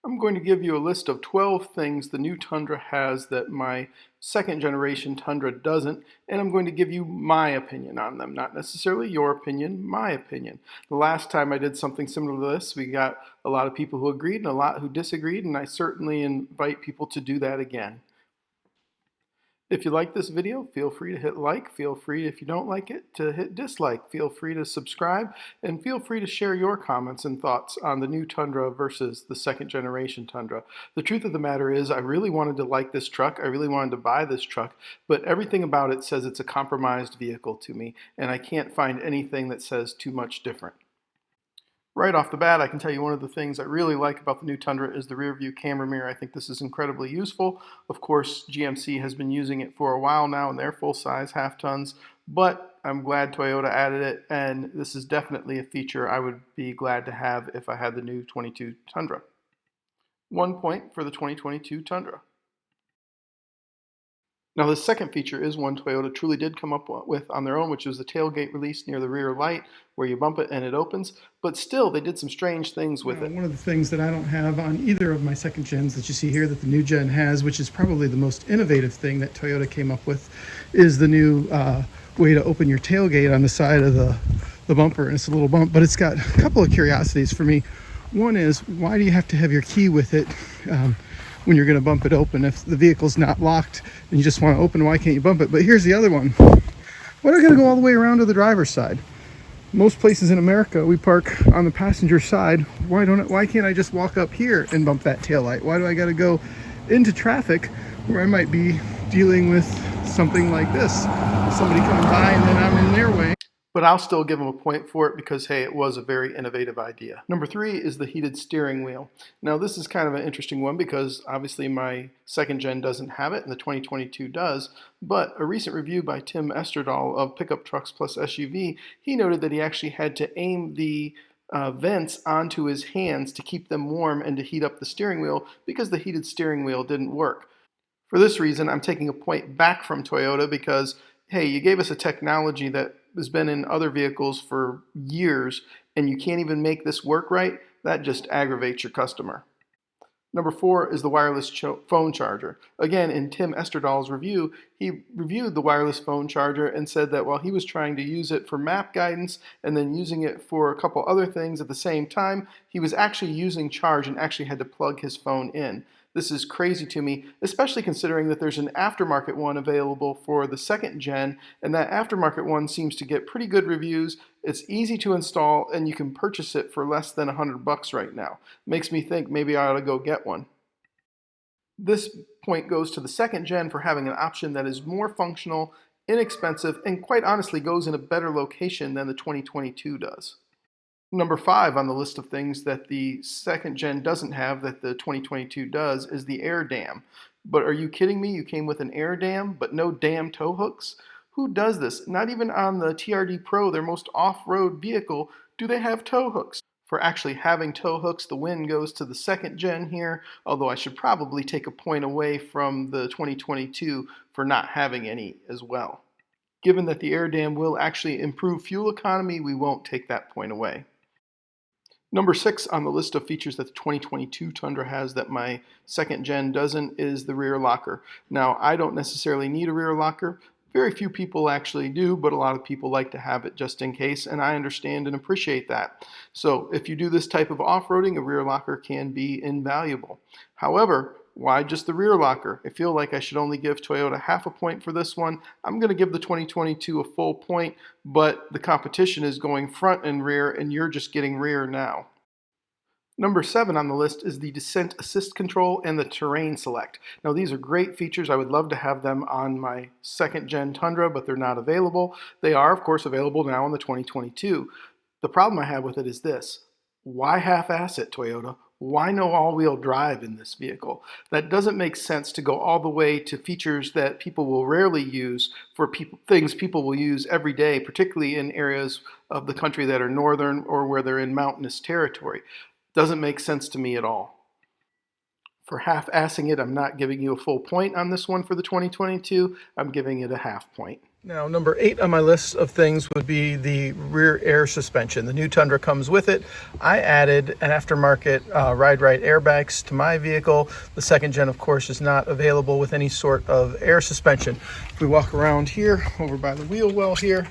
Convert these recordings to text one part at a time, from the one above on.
I'm going to give you a list of 12 things the new Tundra has that my second generation Tundra doesn't, and I'm going to give you my opinion on them. Not necessarily your opinion, my opinion. The last time I did something similar to this, we got a lot of people who agreed and a lot who disagreed, and I certainly invite people to do that again. If you like this video, feel free to hit like. Feel free, if you don't like it, to hit dislike. Feel free to subscribe, and feel free to share your comments and thoughts on the new Tundra versus the second generation Tundra. The truth of the matter is, I really wanted to like this truck. I really wanted to buy this truck, but everything about it says it's a compromised vehicle to me, and I can't find anything that says too much different. Right off the bat, I can tell you one of the things I really like about the new Tundra is the rear view camera mirror. I think this is incredibly useful. Of course, GMC has been using it for a while now in their full-size half tons, but I'm glad Toyota added it, and this is definitely a feature I would be glad to have if I had the new 22 Tundra. 1 point for the 2022 Tundra. Now, the second feature is one Toyota truly did come up with on their own, which is the tailgate release near the rear light, where you bump it and it opens. But still, they did some strange things with it. One of the things that I don't have on either of my second gens that you see here that the new gen has, which is probably the most innovative thing that Toyota came up with, is the new way to open your tailgate on the side of the bumper. And it's a little bump, but it's got a couple of curiosities for me. One is, why do you have to have your key with it when you're going to bump it open? If the vehicle's not locked and you just want to open, why can't you bump it? But here's the other one. Why do I got to go all the way around to the driver's side? Most places in America, we park on the passenger side. Why can't I just walk up here and bump that taillight? Why do I got to go into traffic where I might be dealing with something like this? Somebody coming by and then I'm in their way. But I'll still give them a point for it because, hey, it was a very innovative idea. Number 3 is the heated steering wheel. Now, this is kind of an interesting one because obviously my second gen doesn't have it and the 2022 does, but a recent review by Tim Esterdahl of Pickup Trucks Plus SUV, he noted that he actually had to aim the vents onto his hands to keep them warm and to heat up the steering wheel because the heated steering wheel didn't work. For this reason, I'm taking a point back from Toyota because, hey, you gave us a technology that has been in other vehicles for years and you can't even make this work right. That just aggravates your customer. Number 4 is the wireless phone charger. Again, in Tim Esterdahl's review, he reviewed the wireless phone charger and said that while he was trying to use it for map guidance and then using it for a couple other things at the same time, he was actually using charge and actually had to plug his phone in. This is crazy to me, especially considering that there's an aftermarket one available for the second gen, and that aftermarket one seems to get pretty good reviews. It's easy to install, and you can purchase it for less than $100 right now. Makes me think maybe I ought to go get one. This point goes to the second gen for having an option that is more functional, inexpensive, and quite honestly goes in a better location than the 2022 does. Number 5 on the list of things that the second gen doesn't have that the 2022 does is the air dam. But are you kidding me? You came with an air dam, but no damn tow hooks? Who does this? Not even on the TRD Pro, their most off-road vehicle, do they have tow hooks. For actually having tow hooks, the win goes to the second gen here, although I should probably take a point away from the 2022 for not having any as well. Given that the air dam will actually improve fuel economy, we won't take that point away. Number 6 on the list of features that the 2022 Tundra has that my second gen doesn't is the rear locker. Now, I don't necessarily need a rear locker. Very few people actually do, but a lot of people like to have it just in case, and I understand and appreciate that. So if you do this type of off-roading, a rear locker can be invaluable. However, why just the rear locker? I feel like I should only give Toyota half a point for this one. I'm going to give the 2022 a full point, but the competition is going front and rear, and you're just getting rear now. Number 7 on the list is the Descent Assist Control and the Terrain Select. Now, these are great features. I would love to have them on my second gen Tundra, but they're not available. They are, of course, available now in the 2022. The problem I have with it is this. Why half-ass it, Toyota? Why no all-wheel drive in this vehicle? That doesn't make sense to go all the way to features that people will rarely use for things people will use every day, particularly in areas of the country that are northern or where they're in mountainous territory. Doesn't make sense to me at all. For half-assing it, I'm not giving you a full point on this one for the 2022. I'm giving it a half point. Now, number 8 on my list of things would be the rear air suspension. The new Tundra comes with it. I added an aftermarket Ride Right airbags to my vehicle. The second gen, of course, is not available with any sort of air suspension. If we walk around here, over by the wheel well here,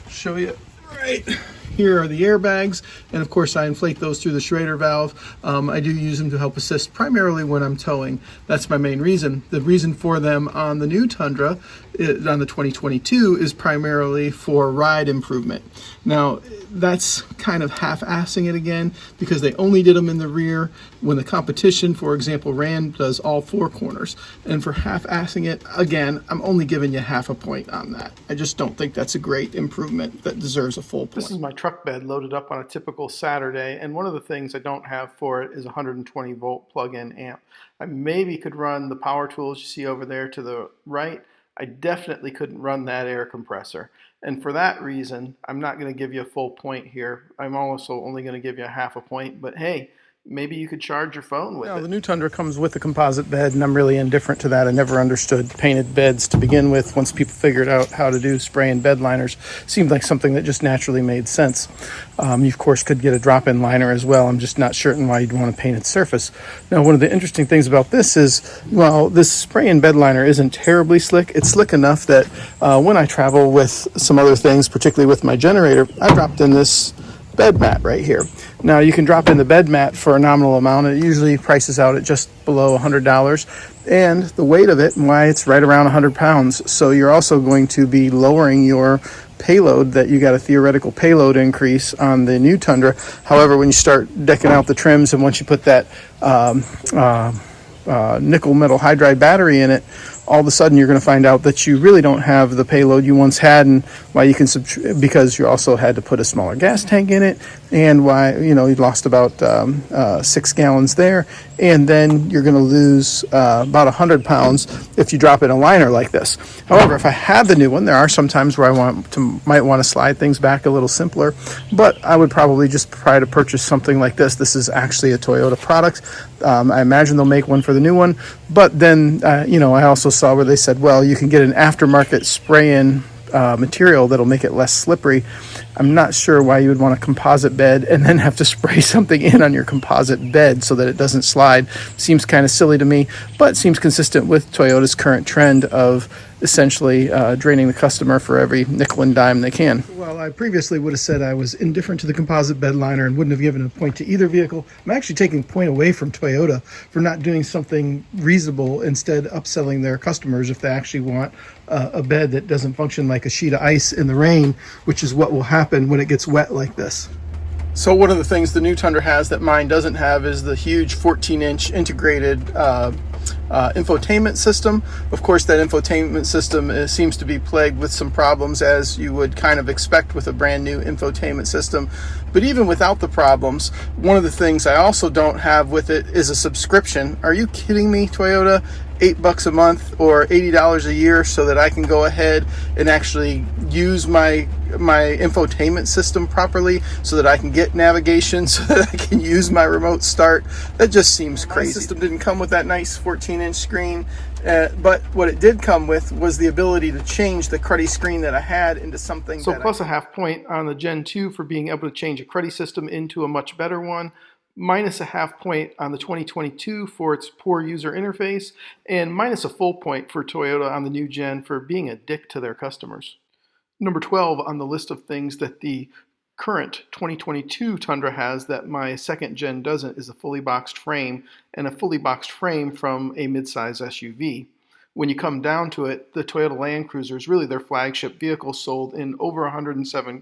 show you right here are the airbags, and of course I inflate those through the Schrader valve. I do use them to help assist primarily when I'm towing. That's my main reason. The reason for them on the new Tundra, on the 2022, is primarily for ride improvement. Now, that's kind of half-assing it again because they only did them in the rear when the competition, for example, Ram does all 4 corners. And for half-assing it, again, I'm only giving you half a point on that. I just don't think that's a great improvement that deserves a full point. This is my truck bed loaded up on a typical Saturday, and one of the things I don't have for it is a 120 volt plug-in amp. I maybe could run the power tools you see over there to the right. I definitely couldn't run that air compressor. And for that reason, I'm not going to give you a full point here. I'm also only going to give you a half a point, but hey, maybe you could charge your phone with it. The new Tundra comes with a composite bed, and I'm really indifferent to that. I never understood painted beds to begin with. Once people figured out how to do spray and bed liners, seemed like something that just naturally made sense. You, of course, could get a drop-in liner as well. I'm just not certain why you'd want a painted surface. Now, one of the interesting things about this is, well, this spray and bed liner isn't terribly slick. It's slick enough that when I travel with some other things, particularly with my generator, I dropped in this bed mat right here. Now you can drop in the bed mat for a nominal amount. It usually prices out at just below $100, and the weight of it, and why it's right around 100 pounds. So you're also going to be lowering your payload, that you got a theoretical payload increase on the new Tundra. However, when you start decking out the trims, and once you put that nickel metal hydride battery in it, all of a sudden you're going to find out that you really don't have the payload you once had, and why you can because you also had to put a smaller gas tank in it, and why you lost about 6 gallons there, and then you're going to lose about 100 pounds if you drop in a liner like this. However, if I had the new one, there are some times where I might want to slide things back a little simpler, but I would probably just try to purchase something like this. This is actually a Toyota product. I imagine they'll make one for the new one, but then I also saw where they said, well, you can get an aftermarket spray-in material that'll make it less slippery. I'm not sure why you would want a composite bed and then have to spray something in on your composite bed so that it doesn't slide. Seems kind of silly to me, but seems consistent with Toyota's current trend of essentially draining the customer for every nickel and dime they can. Well, I previously would have said I was indifferent to the composite bed liner and wouldn't have given a point to either vehicle. I'm actually taking a point away from Toyota for not doing something reasonable, instead upselling their customers if they actually want a bed that doesn't function like a sheet of ice in the rain, which is what will happen when it gets wet like this. So one of the things the new Tundra has that mine doesn't have is the huge 14-inch integrated infotainment system. Of course, that infotainment system seems to be plagued with some problems, as you would kind of expect with a brand new infotainment system. But even without the problems, one of the things I also don't have with it is a subscription. Are you kidding me, Toyota? $8 a month or $80 a year so that I can go ahead and actually use my infotainment system properly, so that I can get navigation, so that I can use my remote start. That just seems crazy. My system didn't come with that nice 14-inch screen, but what it did come with was the ability to change the cruddy screen that I had into something. So plus a half point on the Gen 2 for being able to change a cruddy system into a much better one, minus a half point on the 2022 for its poor user interface, and minus a full point for Toyota on the new gen for being a dick to their customers. Number 12 on the list of things that the current 2022 Tundra has that my second gen doesn't is a fully boxed frame, and a fully boxed frame from a midsize SUV. When you come down to it, the Toyota Land Cruiser is really their flagship vehicle, sold in over 170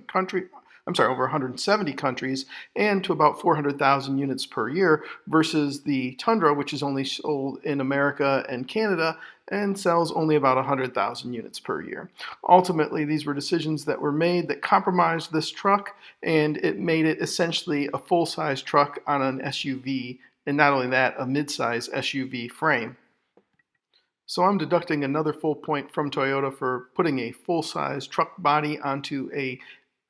countries, and to about 400,000 units per year, versus the Tundra, which is only sold in America and Canada and sells only about 100,000 units per year. Ultimately, these were decisions that were made that compromised this truck, and it made it essentially a full-size truck on an SUV, and not only that, a mid-size SUV frame. So I'm deducting another full point from Toyota for putting a full-size truck body onto a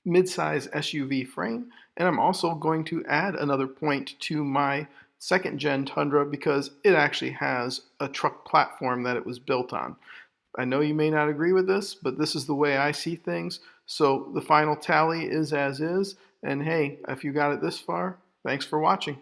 mid-size SUV frame, and I'm also going to add another point to my second gen Tundra because it actually has a truck platform that it was built on. I know you may not agree with this, but this is the way I see things. So the final tally is as is. And hey, if you got it this far, thanks for watching.